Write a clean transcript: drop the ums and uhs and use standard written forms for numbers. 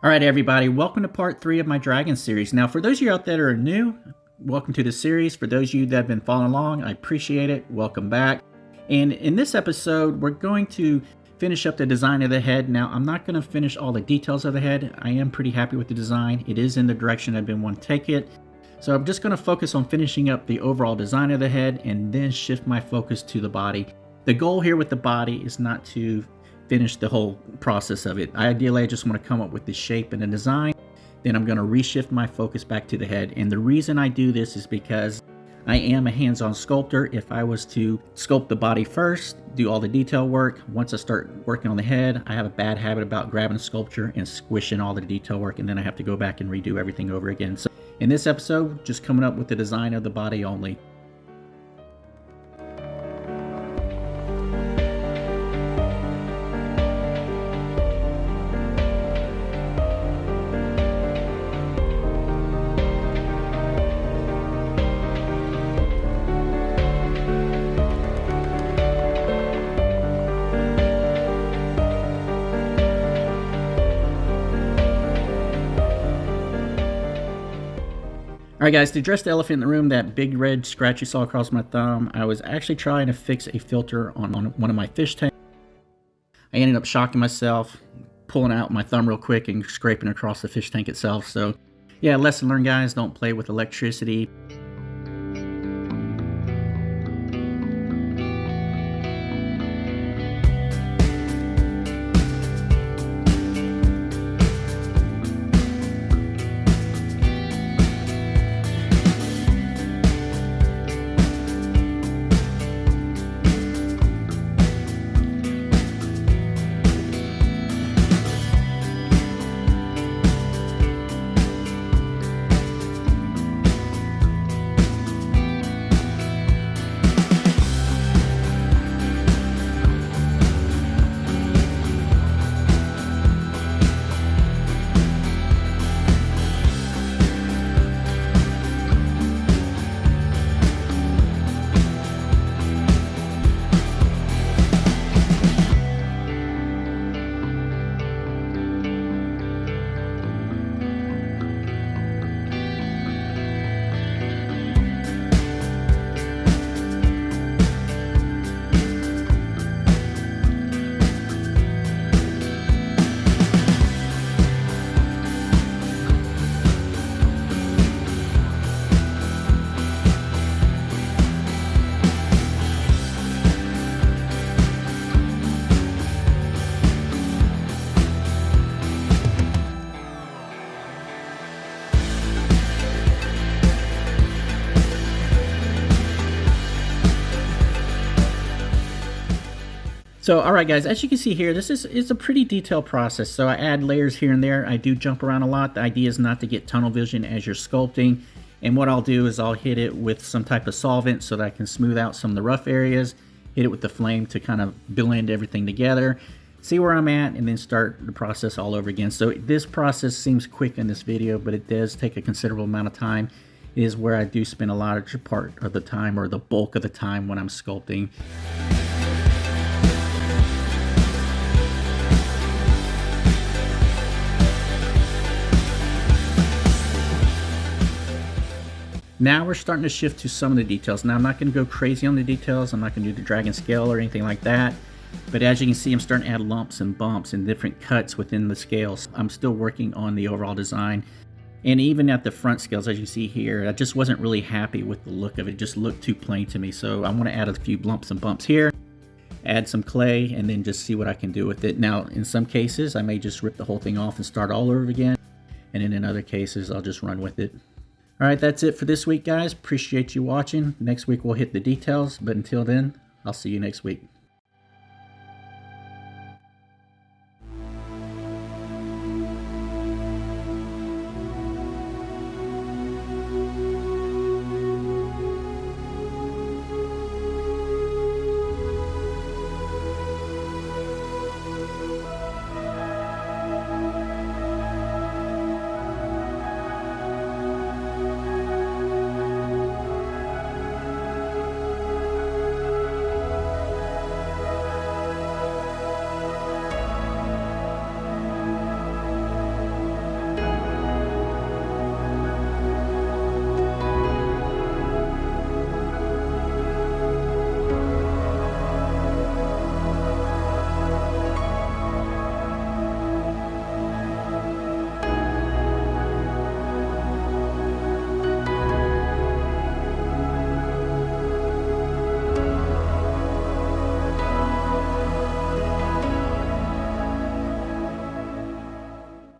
All right, everybody, welcome to part 3 of my Dragon series. Now, for those of you out there that are new, welcome to the series. For those of you that have been following along, I appreciate it. Welcome back. And in this episode, we're going to finish up the design of the head. Now, I'm not going to finish all the details of the head. I am pretty happy with the design. It is in the direction I've been wanting to take it. So I'm just going to focus on finishing up the overall design of the head and then shift my focus to the body. The goal here with the body is not to finish the whole process of it. Ideally, I just want to come up with the shape and the design. Then I'm going to reshift my focus back to the head. And the reason I do this is because I am a hands-on sculptor. If I was to sculpt the body first, do all the detail work, once I start working on the head, I have a bad habit about grabbing a sculpture and squishing all the detail work, and then I have to go back and redo everything over again. So in this episode, just coming up with the design of the body only. Alright guys, to address the elephant in the room, that big red scratch you saw across my thumb, I was actually trying to fix a filter on one of my fish tanks. I ended up shocking myself, pulling out my thumb real quick and scraping across the fish tank itself. So yeah, lesson learned guys, don't play with electricity. So, alright guys, as you can see here, it's a pretty detailed process. So I add layers here and there. I do jump around a lot. The idea is not to get tunnel vision as you're sculpting. And what I'll do is I'll hit it with some type of solvent so that I can smooth out some of the rough areas. Hit it with the flame to kind of blend everything together. See where I'm at and then start the process all over again. So this process seems quick in this video, but it does take a considerable amount of time. It is where I do spend a larger part of the time, or the bulk of the time, when I'm sculpting. Now we're starting to shift to some of the details. Now I'm not going to go crazy on the details. I'm not going to do the dragon scale or anything like that. But as you can see, I'm starting to add lumps and bumps and different cuts within the scales. I'm still working on the overall design. And even at the front scales, as you see here, I just wasn't really happy with the look of it. It just looked too plain to me. So I want to add a few lumps and bumps here. Add some clay and then just see what I can do with it. Now, in some cases, I may just rip the whole thing off and start all over again. And then in other cases, I'll just run with it. Alright, that's it for this week, guys. Appreciate you watching. Next week we'll hit the details, but until then, I'll see you next week.